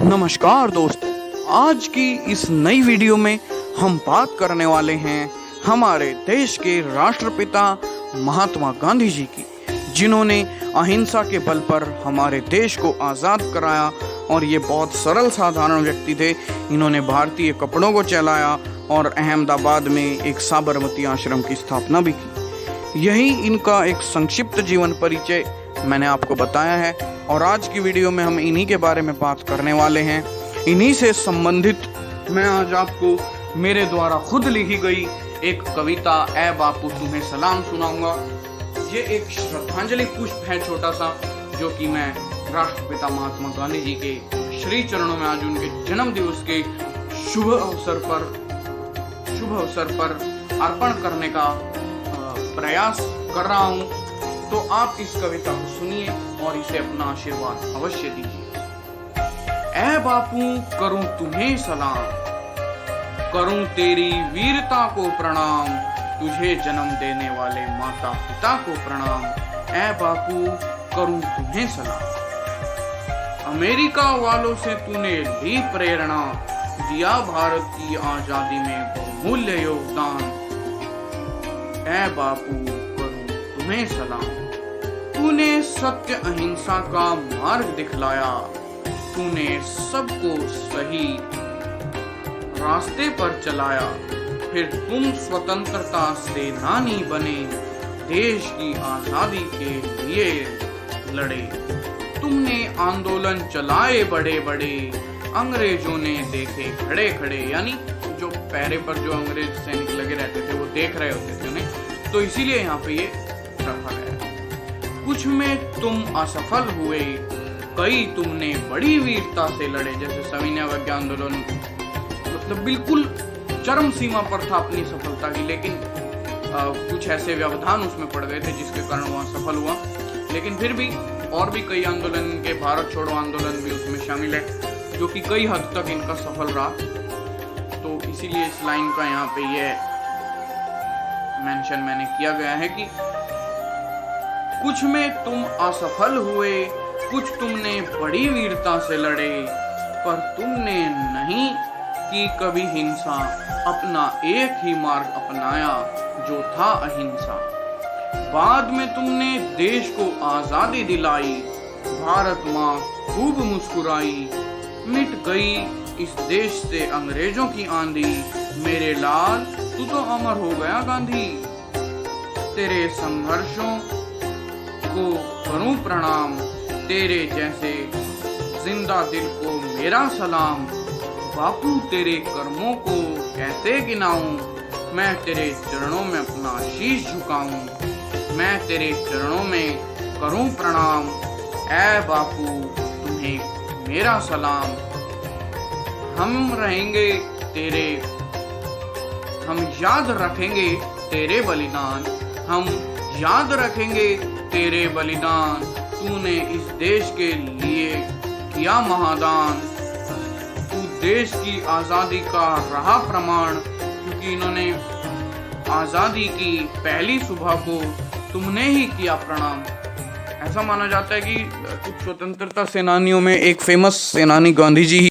नमस्कार दोस्तों, आज की इस नई वीडियो में हम बात करने वाले हैं हमारे देश के राष्ट्रपिता महात्मा गांधी जी की, जिन्होंने अहिंसा के बल पर हमारे देश को आज़ाद कराया। और ये बहुत सरल साधारण व्यक्ति थे। इन्होंने भारतीय कपड़ों को चलाया और अहमदाबाद में एक साबरमती आश्रम की स्थापना भी की। यही इनका एक संक्षिप्त जीवन परिचय मैंने आपको बताया है और आज की वीडियो में हम इन्हीं के बारे में बात करने वाले हैं। इन्हीं से संबंधित मैं आज आपको मेरे द्वारा खुद लिखी गई एक कविता ए बापू तुम्हें सलाम सुनाऊंगा। ये एक श्रद्धांजलि पुष्प है छोटा सा, जो कि मैं राष्ट्रपिता महात्मा गांधी जी के श्री चरणों में आज उनके जन्म दिवस के शुभ अवसर पर अर्पण करने का प्रयास कर रहा हूँ। तो आप इस कविता को सुनिए और इसे अपना आशीर्वाद अवश्य दीजिए। ऐ बापू करूं तुम्हें सलाम, करूं तेरी वीरता को प्रणाम, तुझे जन्म देने वाले माता पिता को प्रणाम। ऐ बापू करूं तुम्हें सलाम। अमेरिका वालों से तूने ली प्रेरणा, दिया भारत की आजादी में बहुमूल्य योगदान। ऐ बापू तुम्हें सलाम। तूने सत्य अहिंसा का मार्ग दिखलाया, तूने सबको सही रास्ते पर चलाया। फिर तुम स्वतंत्रता सेनानी बने, देश की आजादी के लिए लड़े। तुमने आंदोलन चलाए बड़े बड़े, अंग्रेजों ने देखे खड़े खड़े। यानी जो पहरे पर जो अंग्रेज सैनिक लगे रहते थे वो देख रहे होते थे उन्हें, तो इसीलिए यहाँ पे ये रखा गया। कुछ में तुम असफल हुए, कई तुमने बड़ी वीरता से लड़े। जैसे सविनय अवज्ञा आंदोलन मतलब बिल्कुल चरम सीमा पर था अपनी सफलता की, लेकिन कुछ ऐसे व्यवधान उसमें पड़ गए थे जिसके कारण वह सफल हुआ। लेकिन फिर भी और भी कई आंदोलन के, भारत छोड़ो आंदोलन भी उसमें शामिल है, जो कि कई हद तक इनका सफल रहा। तो इसीलिए इस लाइन का यहाँ पे ये मेंशन मैंने किया गया है कि कुछ में तुम असफल हुए, कुछ तुमने बड़ी वीरता से लड़े, पर तुमने नहीं की कभी हिंसा, अपना एक ही मार्ग अपनाया जो था अहिंसा। बाद में तुमने देश को आजादी दिलाई, भारत माँ खूब मुस्कुराई। मिट गई इस देश से अंग्रेजों की आंधी, मेरे लाल तू तो अमर हो गया गांधी। तेरे संघर्षों को करूं प्रणाम, तेरे जैसे जिंदा दिल को मेरा सलाम। बापू तेरे कर्मों को कैसे गिनाऊं, मैं तेरे चरणों में अपना शीश झुकाऊं। मैं तेरे चरणों में करूं प्रणाम, ऐ बापू तुम्हें मेरा सलाम। हम याद रखेंगे तेरे बलिदान, हम याद रखेंगे तेरे बलिदान। तूने इस देश के लिए किया महादान, तू देश की आजादी का रहा प्रमाण। क्योंकि इन्होंने आजादी की पहली सुबह को तुमने ही किया प्रणाम। ऐसा माना जाता है कि कुछ स्वतंत्रता सेनानियों में एक फेमस सेनानी गांधी जी ही